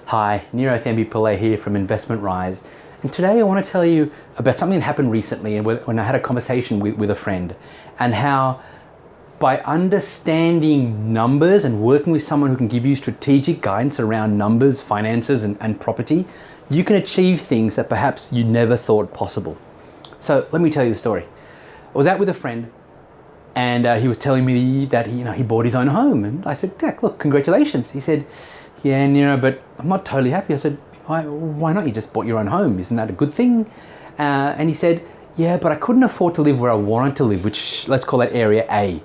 Hi, Neerothambi Pillay here from Investment Rise. And today I want to tell you about something that happened recently when I had a conversation with a friend, and how by understanding numbers and working with someone who can give you strategic guidance around numbers, finances and property, you can achieve things that perhaps you never thought possible. So let me tell you the story. I was out with a friend and he was telling me that he bought his own home, and I said, "Jack, look, congratulations." He said, "Yeah, but I'm not totally happy." I said, why not? You just bought your own home. Isn't that a good thing? And he said, "Yeah, but I couldn't afford to live where I wanted to live," which, let's call that area A.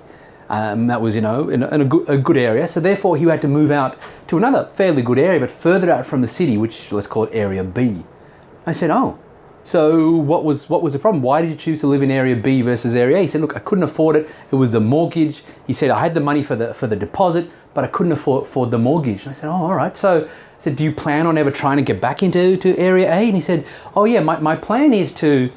That was, in a good area. So therefore he had to move out to another fairly good area, but further out from the city, which let's call it area B. I said, "Oh, so what was the problem? Why did you choose to live in area B versus area A?" He said, "Look, I couldn't afford it. It was the mortgage." He said, "I had the money for the deposit, but I couldn't afford the mortgage." And I said, "Oh, all right." So I said, "Do you plan on ever trying to get back into area A?" And he said, "Oh yeah, my plan is to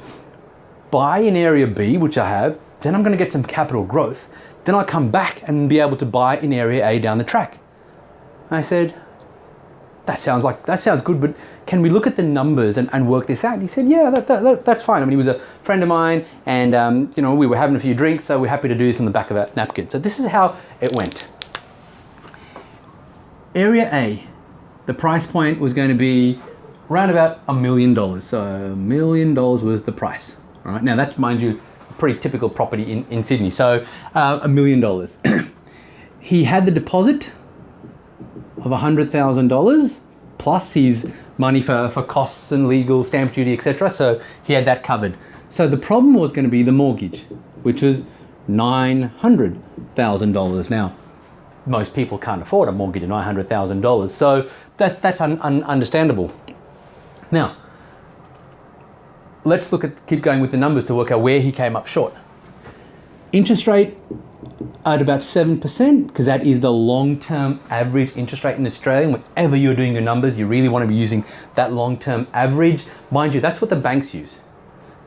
buy in area B, which I have. Then I'm going to get some capital growth. Then I'll come back and be able to buy in area A down the track." I said, that sounds good, but can we look at the numbers and work this out? And he said, "Yeah, that's fine." I mean, he was a friend of mine, and we were having a few drinks, so we're happy to do this on the back of a napkin. So this is how it went. Area A, the price point was going to be around about $1 million. So $1 million was the price. All right, now that's, mind you, a pretty typical property in Sydney. So $1 million. He had the deposit of $100,000 plus his money for costs and legal, stamp duty, etc. So he had that covered. So the problem was going to be the mortgage, which was $900,000. Now, most people can't afford a mortgage of $900,000, so that's understandable. Now, let's keep going with the numbers to work out where he came up short. Interest rate at about 7%, because that is the long-term average interest rate in Australia. Whenever you're doing your numbers, you really want to be using that long-term average. Mind you, that's what the banks use.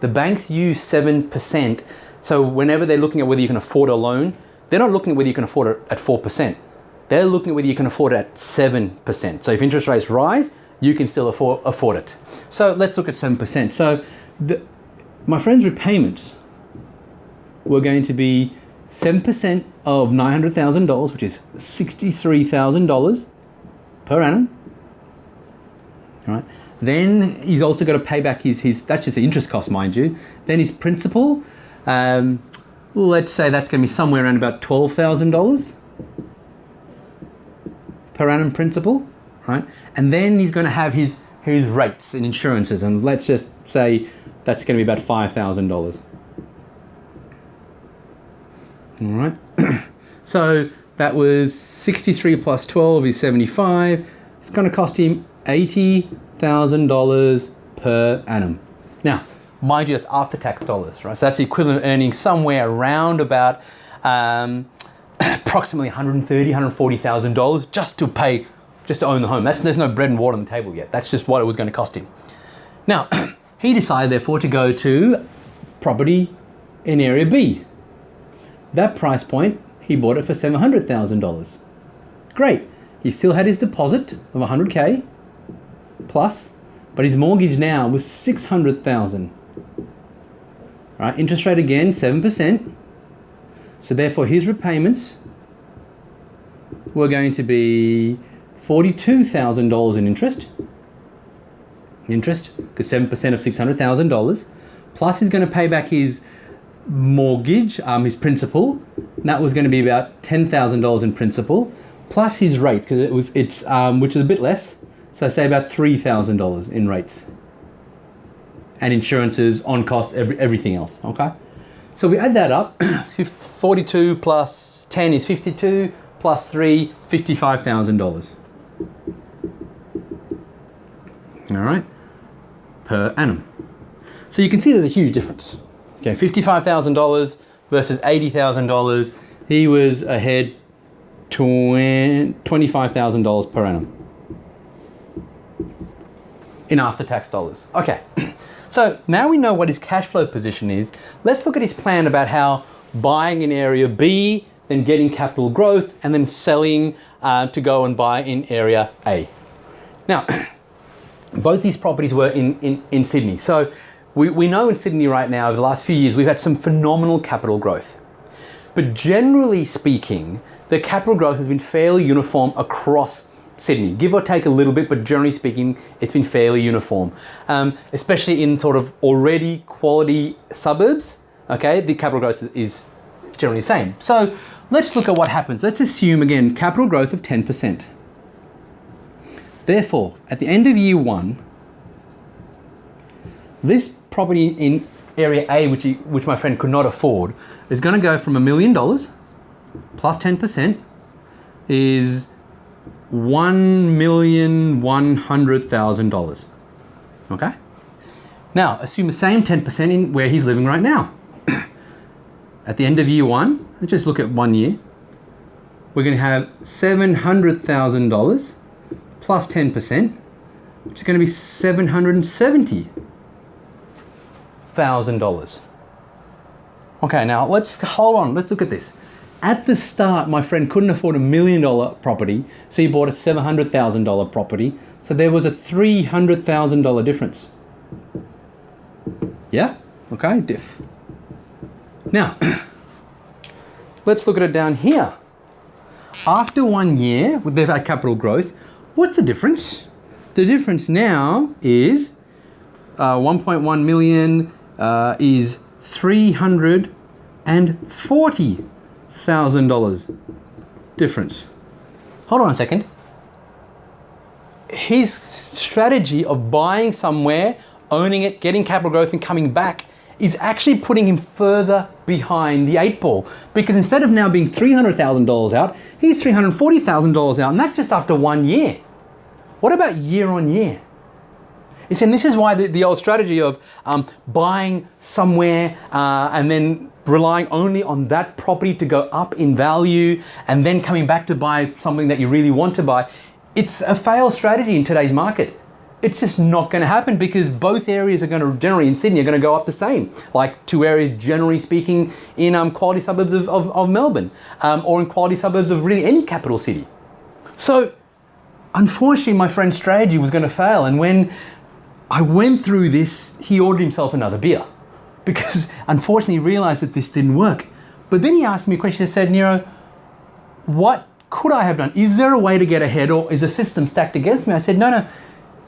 The banks use 7%. So whenever they're looking at whether you can afford a loan, they're not looking at whether you can afford it at 4%. They're looking at whether you can afford it at 7%. So if interest rates rise, you can still afford it. So let's look at 7%. So my friend's repayments were going to be 7% of $900,000, which is $63,000 per annum. All right. Then he's also got to pay back his that's just the interest cost, mind you. Then his principal, let's say that's going to be somewhere around about $12,000 per annum principal, right? And then he's going to have his rates and insurances, and let's just say that's going to be about $5,000. All right. So that was 63 plus 12 is 75. It's going to cost him $80,000 per annum. Now, mind you, that's after-tax dollars, right? So that's the equivalent of earning somewhere around about approximately $130,000, $140,000 just to own the home. There's no bread and water on the table yet. That's just what it was going to cost him. Now, he decided, therefore, to go to property in area B. That price point, he bought it for $700,000. Great. He still had his deposit of $100K plus, but his mortgage now was $600,000. Right, interest rate again, 7%. So therefore his repayments were going to be $42,000 in interest, because 7% of $600,000, plus he's going to pay back his mortgage, his principal. That was going to be about $10,000 in principal, plus his rate, because it's which is a bit less. So say about $3,000 in rates and insurances, on costs, everything else. Okay, so we add that up. 42 plus 10 is 52, plus 3, $55,000. All right, per annum. So you can see there's a huge difference. Okay, $55,000 versus $80,000. He was ahead $25,000 per annum in after-tax dollars. Okay, so now we know what his cash flow position is. Let's look at his plan about how buying in area B, then getting capital growth, and then selling to go and buy in area A. Now, both these properties were in Sydney. So we know in Sydney right now, over the last few years, we've had some phenomenal capital growth. But generally speaking, the capital growth has been fairly uniform across Sydney, give or take a little bit, but generally speaking, it's been fairly uniform, especially in sort of already quality suburbs. Okay, the capital growth is generally the same. So let's look at what happens. Let's assume again capital growth of 10%. Therefore, at the end of year one, this property in area A, which my friend could not afford, is going to go from $1 million plus 10% is $1,100,000. Okay? Now, assume the same 10% in where he's living right now. At the end of year one, let's just look at 1 year. We're going to have $700,000 plus 10%, which is going to be $770,000. Okay, now hold on, let's look at this. At the start, my friend couldn't afford $1 million property, so he bought a $700,000 property. So there was a $300,000 difference. Yeah? Okay, diff. Now, let's look at it down here. After 1 year, they've had capital growth. What's the difference? The difference now is 1.1 million is $340,000 difference. Hold on a second. His strategy of buying somewhere, owning it, getting capital growth and coming back is actually putting him further behind the 8 ball, because instead of now being $300,000 out, he's $340,000 out, and that's just after 1 year. What about year on year? You see, and this is why the old strategy of buying somewhere and then relying only on that property to go up in value and then coming back to buy something that you really want to buy, it's a failed strategy in today's market. It's just not going to happen, because both areas are going to, generally in Sydney, are going to go up the same. Like 2 areas, generally speaking, in quality suburbs of Melbourne, or in quality suburbs of really any capital city. So, unfortunately, my friend's strategy was going to fail. And when I went through this, he ordered himself another beer, because unfortunately he realized that this didn't work. But then he asked me a question. He said, Nero, what could I have done? Is there a way to get ahead, or is the system stacked against me? I said, no.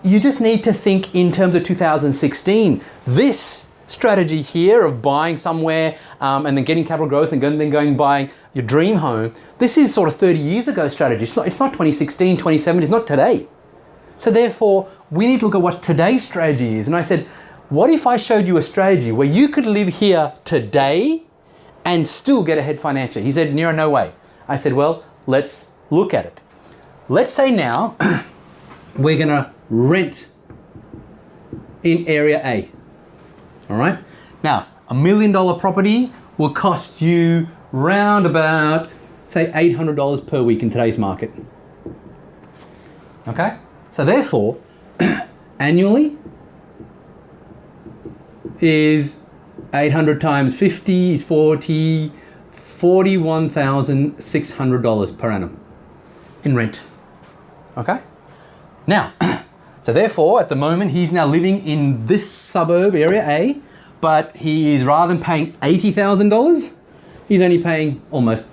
You just need to think in terms of 2016. This strategy here of buying somewhere and then getting capital growth and then going and buying your dream home, this is sort of 30 years ago strategy. It's not 2016, 2017, it's not today. So therefore, we need to look at what today's strategy is. And I said, what if I showed you a strategy where you could live here today and still get ahead financially? He said, Nero, no way. I said, well, let's look at it. Let's say now we're gonna rent in area A. All right. Now, $1 million property will cost you round about, say, $800 per week in today's market. Okay. So therefore, annually is 800 times 50 is $41,600 per annum in rent. Okay. Now, so therefore, at the moment, he's now living in this suburb, area A, but he is, rather than paying $80,000, he's only paying almost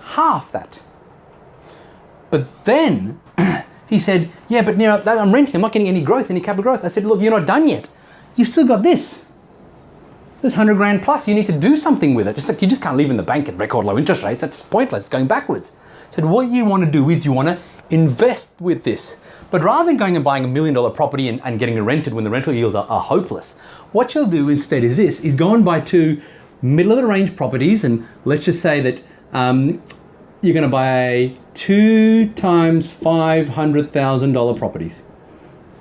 half that. But then he said, yeah, but Nero, I'm renting, I'm not getting any growth, any capital growth. I said, look, you're not done yet. You've still got this. There's 100 grand plus. You need to do something with it. You just can't leave in the bank at record low interest rates. That's pointless, going backwards. I said, what you want to do is you want to invest with this. But rather than going and buying $1 million property and getting it rented when the rental yields are hopeless, what you'll do instead is go and buy 2 middle of the range properties, and let's just say that you're going to buy 2 times $500,000 properties.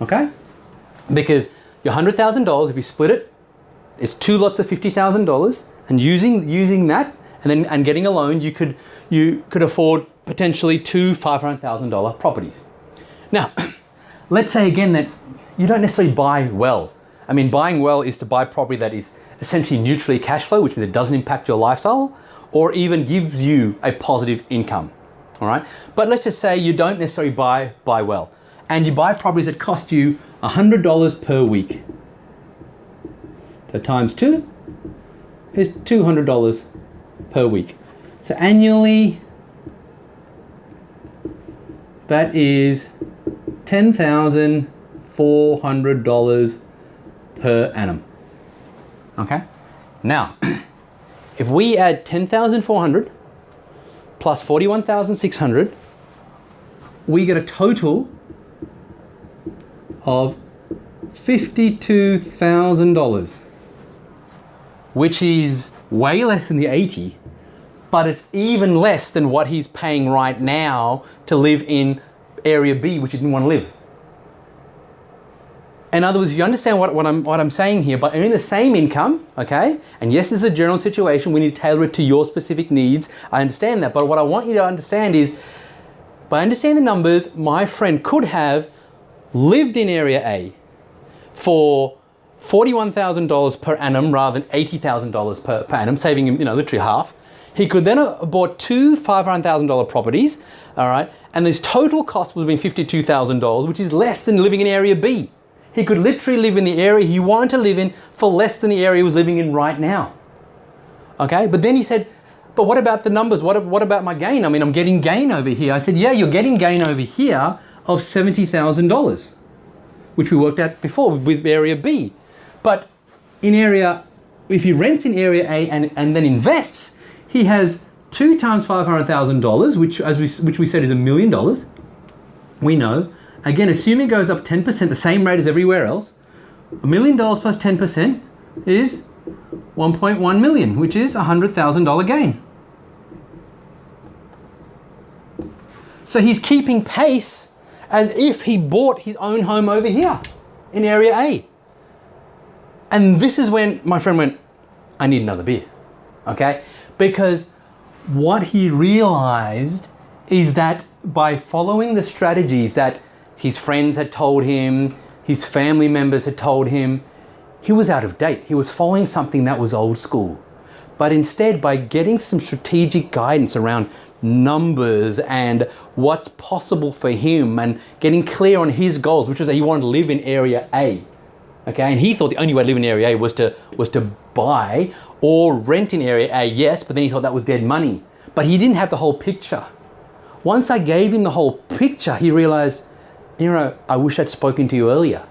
Okay? Because your $100,000, if you split it, it's 2 lots of $50,000, and using that and getting a loan, you could afford potentially 2 $500,000 properties. Now, let's say again that you don't necessarily buy well. I mean, buying well is to buy property that is essentially neutrally cash flow, which means it doesn't impact your lifestyle, or even gives you a positive income. All right. But let's just say you don't necessarily buy well. and you buy properties that cost you $100 per week. So times 2 is $200 per week. So annually, that is $10,400 per annum. Okay? Now, if we add 10,400 plus 41,600, we get a total of $52,000, which is way less than the 80, but it's even less than what he's paying right now to live in Area B, which he didn't want to live. In other words, if you understand what I'm saying here, by earning the same income, okay, and yes, this is a general situation, we need to tailor it to your specific needs, I understand that, but what I want you to understand is, by understanding the numbers, my friend could have lived in Area A for $41,000 per annum rather than $80,000 per annum, saving him, literally half. He could then have bought two $500,000 properties, all right, and his total cost would have been $52,000, which is less than living in Area B. He could literally live in the area he wanted to live in for less than the area he was living in right now. Okay, but then he said, but what about the numbers? What about my gain? I mean, I'm getting gain over here. I said, yeah, you're getting gain over here of $70,000, which we worked out before with Area B. But if he rents in Area A and then invests, he has 2 times $500,000, which we said is $1 million. We know. Again, assuming it goes up 10%, the same rate as everywhere else, $1 million plus 10% is 1.1 million, which is $100,000 gain. So he's keeping pace as if he bought his own home over here in Area A. And this is when my friend went, I need another beer, okay? Because what he realized is that by following the strategies that his friends had told him, his family members had told him, he was out of date. He was following something that was old school. But instead, by getting some strategic guidance around numbers and what's possible for him and getting clear on his goals, which was that he wanted to live in Area A. Okay, and he thought the only way to live in Area A was to buy or rent in Area A, yes, but then he thought that was dead money. But he didn't have the whole picture. Once I gave him the whole picture, he realized, I wish I'd spoken to you earlier.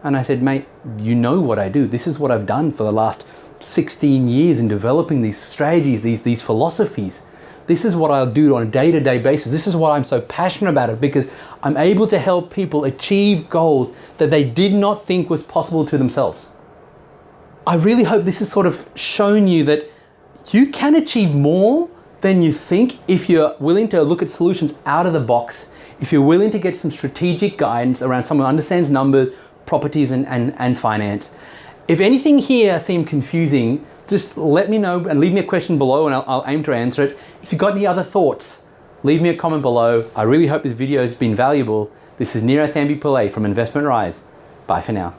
And I said, mate, you know what I do. This is what I've done for the last 16 years in developing these strategies, these philosophies. This is what I'll do on a day-to-day basis. This is why I'm so passionate about it, because I'm able to help people achieve goals that they did not think was possible to themselves. I really hope this has sort of shown you that you can achieve more than you think if you're willing to look at solutions out of the box, if you're willing to get some strategic guidance around someone who understands numbers, properties, and finance. If anything here seemed confusing, just let me know and leave me a question below and I'll aim to answer it. If you've got any other thoughts, leave me a comment below. I really hope this video has been valuable. This is Nirav Thambi Pillai from Investment Rise. Bye for now.